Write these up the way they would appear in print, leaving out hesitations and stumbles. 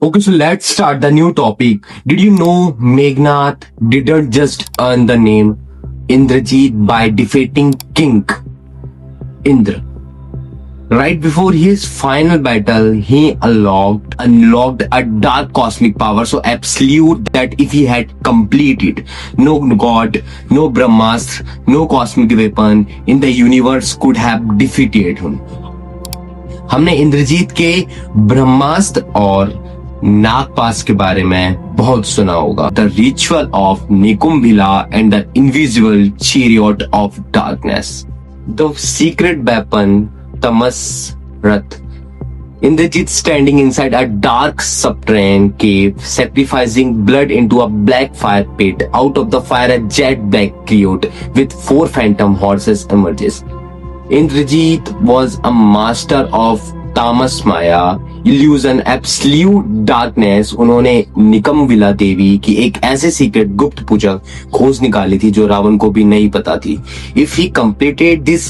Okay, so let's start the new topic. Did you know Meghnad didn't just earn the name Indrajit by defeating King Indra? Right before his final battle, he unlocked a dark cosmic power so absolute that if he had completed, no god, no Brahmastra, no cosmic weapon in the universe could have defeated him. हमने इंद्रजीत के ब्रह्मास्त्र और नागपाश के बारे में बहुत सुना होगा. The ritual of Nikumbhila and the invisible chariot of darkness. The secret weapon Tamas Rath. Indrajit standing inside a dark subterranean cave, sacrificing blood into a black fire pit. Out of the fire, a jet black coyote with 4 phantom horses emerges. Indrajit was a master of tamas maya, illusion, absolute darkness. उन्होंने निकम्भिला देवी की एक ऐसे secret गुप्त पूजा खोज निकाली थी जो रावण को भी नहीं पता थी. If he completed this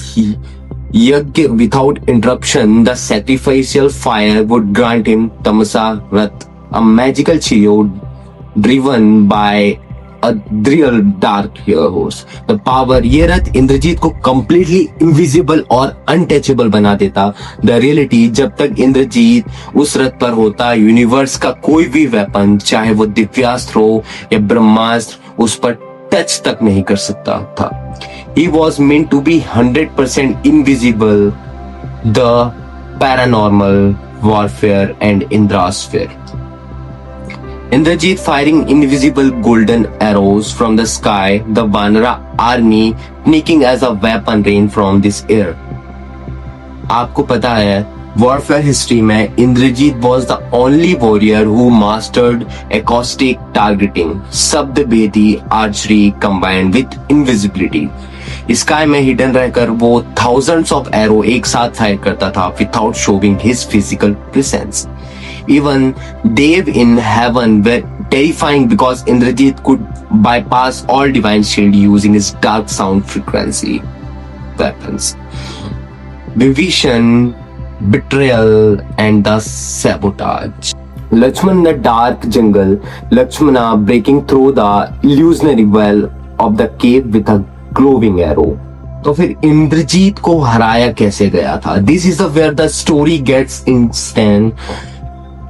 यज्ञ without interruption, the sacrificial fire would grant him Tamasa Rath, a magical chariot driven by a real dark horse. The power, ये रथ इंद्रजीत को completely invisible और untouchable बना देता. The reality, जब तक इंद्रजीत उस रथ पर होता, यूनिवर्स का कोई भी वेपन, चाहे वो दिव्यास्त्र हो या ब्रह्मास्त्र, उस पर टच तक नहीं कर सकता था. He was meant to be 100% invisible. The paranormal warfare and Indrasphere. Indrajit firing invisible golden arrows from the sky, the Vanara army sneaking as a weapon rain from this air. आपको पता है warfare history में Indrajit was the only warrior who mastered acoustic targeting, शब्द भेदी archery combined with invisibility. Sky में hidden रहकर वो thousands of arrow एक साथ फायर करता था without showing his physical presence. Even Dev in heaven were terrifying because Indrajit could bypass all divine shield using his dark sound frequency weapons. Vivian, betrayal and the sabotage. Lakshman in the dark jungle, Lakshmana breaking through the illusionary wall of the cave with a glowing arrow. तो फिर इंद्रजीत को हराया कैसे गया था? This is where the story gets instant.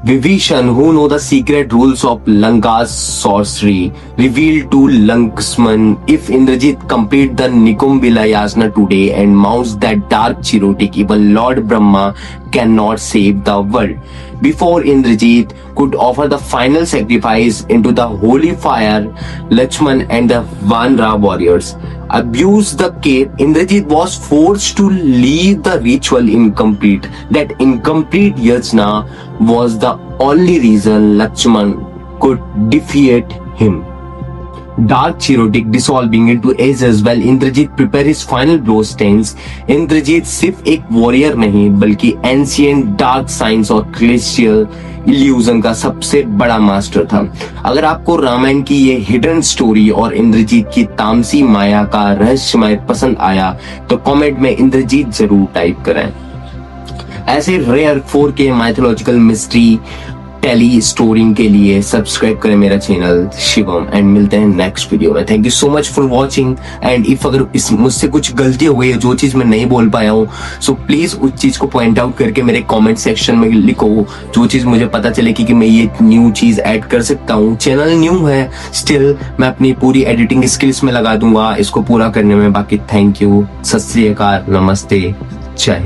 Vibhishan, who know the secret rules of Lanka's sorcery, revealed to Lakshman if Indrajit complete the Nikumbila Yasna today and mounts that dark chariot, even Lord Brahma cannot save the world. Before Indrajit could offer the final sacrifice into the holy fire, Lakshman and the Vanara warriors abused the cave. Indrajit was forced to leave the ritual incomplete. That incomplete yajna was the only reason Lakshman could defeat him. Dark chariot dissolving into ashes while Indrajit prepare his final blow stands. Indrajit सिर्फ एक warrior नहीं बल्कि ancient dark science और क्लेशियल illusion का सबसे बड़ा master था. अगर आपको रामायण की ये हिडन स्टोरी और इंद्रजीत की तामसी माया का रहस्यमय पसंद आया तो कमेंट में इंद्रजीत जरूर टाइप करें. ऐसे rare 4K mythological mystery tele story के लिए सब्सक्राइब करें मेरा चैनल शिवम एंड मिलते हैं नेक्स्ट वीडियो में. Thank you so much for watching. And if अगर इस मुझसे कुछ गलती हो गई है, जो चीज मैं नहीं बोल पाया हूँ, सो प्लीज उस चीज को पॉइंट आउट करके मेरे कमेंट सेक्शन में लिखो. जो चीज मुझे पता चले कि मैं ये न्यू चीज ऐड कर सकता हूँ. चैनल न्यू है, स्टिल मैं अपनी पूरी एडिटिंग स्किल्स में लगा दूंगा इसको पूरा करने में. बाकी थैंक यू, सत श्री अकाल, नमस्ते, जय.